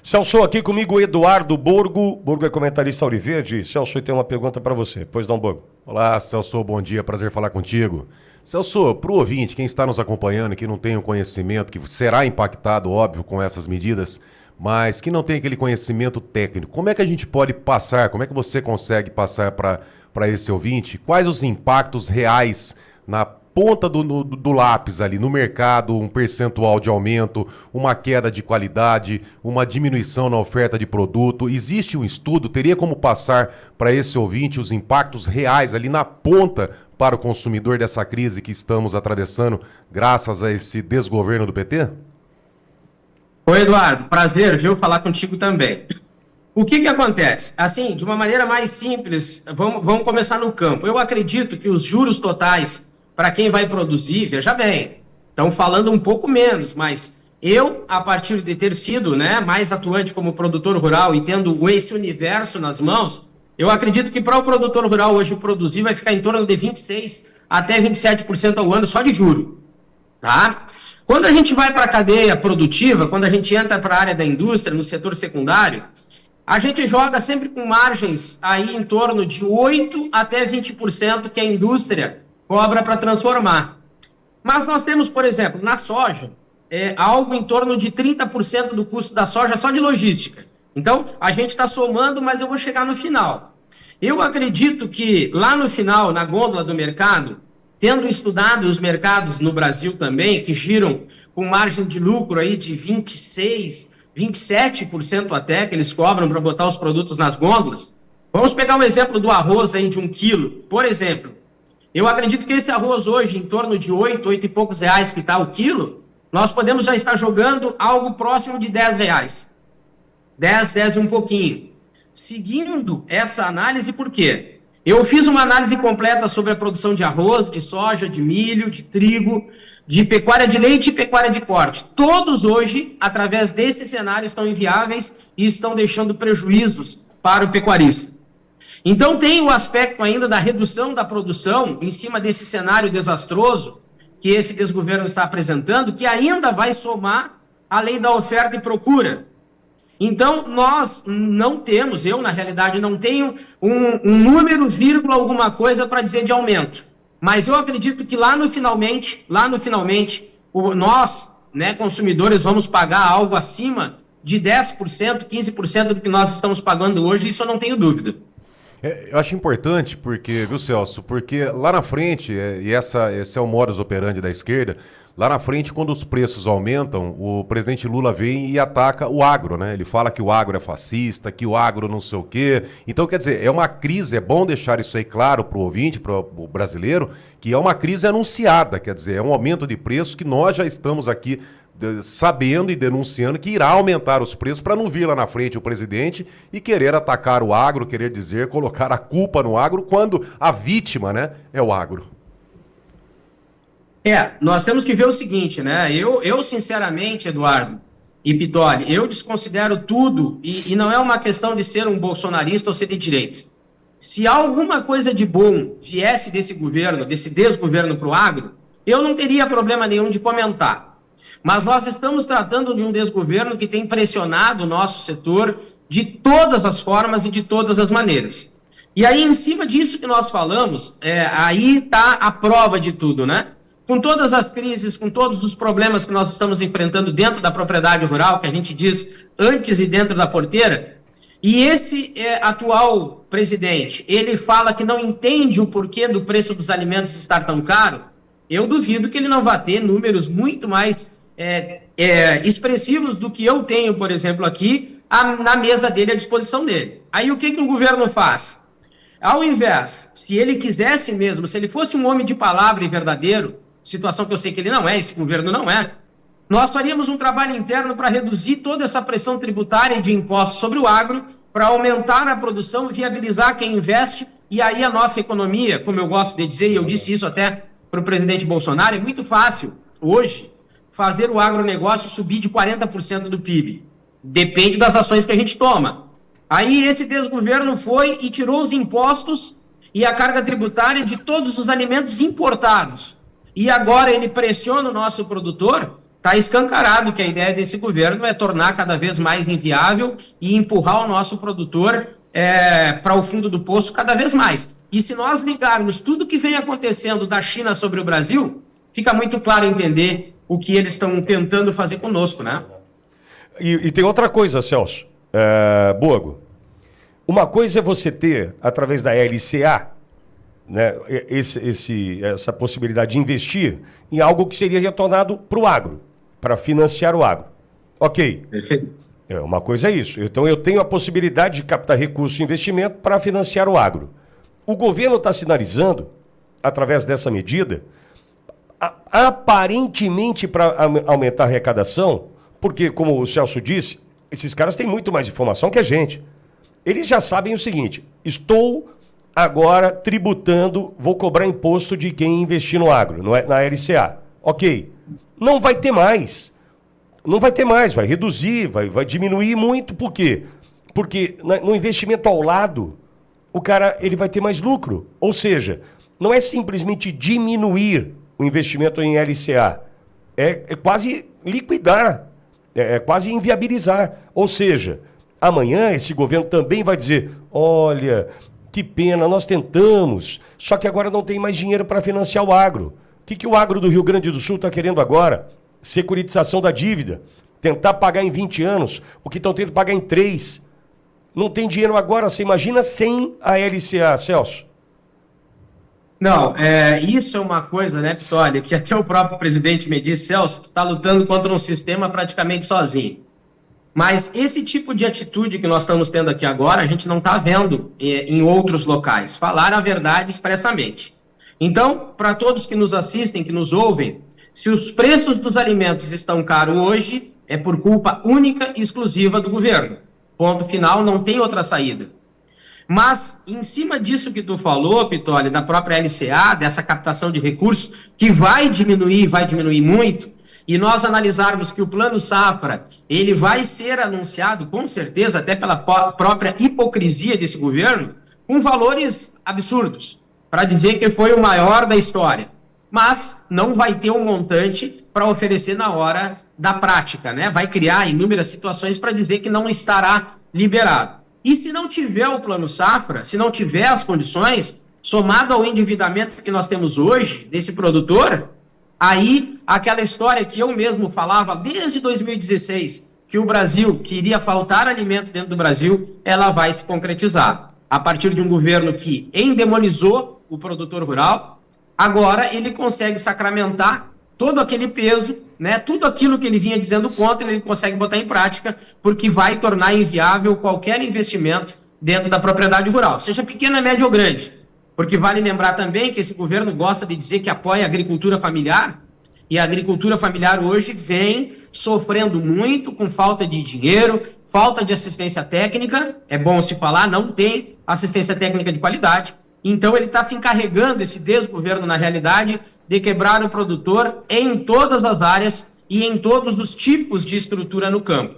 Celso, aqui comigo Eduardo Borgo. Borgo é comentarista Auriverde. Celso, tem uma pergunta para você. Pois não, Borgo. Olá, Celso, bom dia, prazer falar contigo. Celso, para o ouvinte, quem está nos acompanhando e que não tem o conhecimento, que será impactado, óbvio, com essas medidas, mas que não tem aquele conhecimento técnico, como é que a gente pode passar, como é que você consegue passar para esse ouvinte, quais os impactos reais na ponta do lápis ali, no mercado, um percentual de aumento, uma queda de qualidade, uma diminuição na oferta de produto? Existe um estudo, teria como passar para esse ouvinte os impactos reais ali na ponta para o consumidor dessa crise que estamos atravessando graças a esse desgoverno do PT? Oi, Eduardo, prazer, viu, falar contigo também. O que acontece? Assim, de uma maneira mais simples, vamos começar no campo. Eu acredito que os juros totais para quem vai produzir, veja bem, estão falando um pouco menos, mas eu, a partir de ter sido, mais atuante como produtor rural e tendo esse universo nas mãos, eu acredito que para o produtor rural hoje produzir vai ficar em torno de 26% até 27% ao ano só de juro, tá? Quando a gente vai para a cadeia produtiva, quando a gente entra para a área da indústria, no setor secundário, a gente joga sempre com margens aí em torno de 8% até 20% que a indústria cobra para transformar. Mas nós temos, por exemplo, na soja, algo em torno de 30% do custo da soja só de logística. Então, a gente está somando, mas eu vou chegar no final. Eu acredito que lá no final, na gôndola do mercado, tendo estudado os mercados no Brasil também, que giram com margem de lucro aí de 26%, 27% até, que eles cobram para botar os produtos nas gôndolas. Vamos pegar um exemplo do arroz aí de 1 quilo, por exemplo. Eu acredito que esse arroz hoje, em torno de 8 e poucos reais que está o quilo, nós podemos já estar jogando algo próximo de 10 reais. 10 e um pouquinho. Seguindo essa análise, por quê? Eu fiz uma análise completa sobre a produção de arroz, de soja, de milho, de trigo, de pecuária de leite e pecuária de corte. Todos hoje, através desse cenário, estão inviáveis e estão deixando prejuízos para o pecuarista. Então tem o aspecto ainda da redução da produção em cima desse cenário desastroso que esse desgoverno está apresentando, que ainda vai somar a lei da oferta e procura. Então nós não temos, eu na realidade não tenho um número, vírgula, alguma coisa para dizer de aumento. Mas eu acredito que lá no finalmente, nós, consumidores, vamos pagar algo acima de 10%, 15% do que nós estamos pagando hoje, isso eu não tenho dúvida. Eu acho importante porque, viu, Celso, porque lá na frente, esse é o modus operandi da esquerda, lá na frente, quando os preços aumentam, o presidente Lula vem e ataca o agro, né? Ele fala que o agro é fascista, que o agro não sei o quê. Então, quer dizer, é uma crise, é bom deixar isso aí claro para o ouvinte, para o brasileiro, que é uma crise anunciada, quer dizer, é um aumento de preços que nós já estamos aqui sabendo e denunciando que irá aumentar os preços para não vir lá na frente o presidente e querer atacar o agro, querer dizer, colocar a culpa no agro, quando a vítima, é o agro. Nós temos que ver o seguinte, eu sinceramente, Eduardo e Pitoli, eu desconsidero tudo e não é uma questão de ser um bolsonarista ou ser de direita. Se alguma coisa de bom viesse desse governo, desse desgoverno para o agro, eu não teria problema nenhum de comentar. Mas nós estamos tratando de um desgoverno que tem pressionado o nosso setor de todas as formas e de todas as maneiras. E aí, em cima disso que nós falamos, aí está a prova de tudo, Com todas as crises, com todos os problemas que nós estamos enfrentando dentro da propriedade rural, que a gente diz antes e dentro da porteira, e esse atual presidente, ele fala que não entende o porquê do preço dos alimentos estar tão caro, eu duvido que ele não vá ter números muito mais expressivos do que eu tenho, por exemplo, aqui, na mesa dele, à disposição dele. Aí o que o governo faz? Ao invés, se ele quisesse mesmo, se ele fosse um homem de palavra e verdadeiro, situação que eu sei que ele não é, esse governo não é, nós faríamos um trabalho interno para reduzir toda essa pressão tributária e de impostos sobre o agro, para aumentar a produção, viabilizar quem investe, e aí a nossa economia, como eu gosto de dizer, e eu disse isso até para o presidente Bolsonaro, é muito fácil, hoje, fazer o agronegócio subir de 40% do PIB. Depende das ações que a gente toma. Aí esse desgoverno foi e tirou os impostos e a carga tributária de todos os alimentos importados. E agora ele pressiona o nosso produtor, está escancarado que a ideia desse governo é tornar cada vez mais inviável e empurrar o nosso produtor para o fundo do poço cada vez mais. E se nós ligarmos tudo que vem acontecendo da China sobre o Brasil, fica muito claro entender o que eles estão tentando fazer conosco, né? E tem outra coisa, Celso, Borgo. Uma coisa é você ter, através da LCA, né, essa possibilidade de investir em algo que seria retornado para o agro, para financiar o agro. Ok. Perfeito. Uma coisa é isso. Então eu tenho a possibilidade de captar recurso e investimento para financiar o agro. O governo está sinalizando, através dessa medida, aparentemente para aumentar a arrecadação, porque, como o Celso disse, esses caras têm muito mais informação que a gente. Eles já sabem o seguinte: estou agora tributando, vou cobrar imposto de quem investir no agro, na LCA. Ok. Não vai ter mais. Não vai ter mais, vai reduzir, vai diminuir muito. Por quê? Porque no investimento ao lado, o cara ele vai ter mais lucro. Ou seja, não é simplesmente diminuir o investimento em LCA. É quase liquidar, é quase inviabilizar. Ou seja, amanhã esse governo também vai dizer: olha, que pena, nós tentamos, só que agora não tem mais dinheiro para financiar o agro. O que o agro do Rio Grande do Sul está querendo agora? Securitização da dívida. Tentar pagar em 20 anos o que estão tendo que pagar em 3. Não tem dinheiro agora, você imagina sem a LCA, Celso? Não, isso é uma coisa, né, Pitoli, que até o próprio presidente me disse: Celso, tu está lutando contra um sistema praticamente sozinho. Mas esse tipo de atitude que nós estamos tendo aqui agora, a gente não está vendo em outros locais. Falar a verdade expressamente. Então, para todos que nos assistem, que nos ouvem, se os preços dos alimentos estão caros hoje, é por culpa única e exclusiva do governo. Ponto final, não tem outra saída. Mas, em cima disso que tu falou, Pitoli, da própria LCA, dessa captação de recursos, que vai diminuir muito, e nós analisarmos que o Plano Safra, ele vai ser anunciado, com certeza, até pela própria hipocrisia desse governo, com valores absurdos, para dizer que foi o maior da história. Mas não vai ter um montante para oferecer na hora da prática, né? Vai criar inúmeras situações para dizer que não estará liberado. E se não tiver o Plano Safra, se não tiver as condições, somado ao endividamento que nós temos hoje desse produtor, aí aquela história que eu mesmo falava desde 2016, que o Brasil, que iria faltar alimento dentro do Brasil, ela vai se concretizar. A partir de um governo que endemonizou o produtor rural, agora ele consegue sacramentar todo aquele peso, né, tudo aquilo que ele vinha dizendo contra, ele consegue botar em prática, porque vai tornar inviável qualquer investimento dentro da propriedade rural, seja pequena, média ou grande. Porque vale lembrar também que esse governo gosta de dizer que apoia a agricultura familiar, e a agricultura familiar hoje vem sofrendo muito com falta de dinheiro, falta de assistência técnica, é bom se falar, não tem assistência técnica de qualidade. Então ele está se encarregando, esse desgoverno na realidade, de quebrar o produtor em todas as áreas e em todos os tipos de estrutura no campo.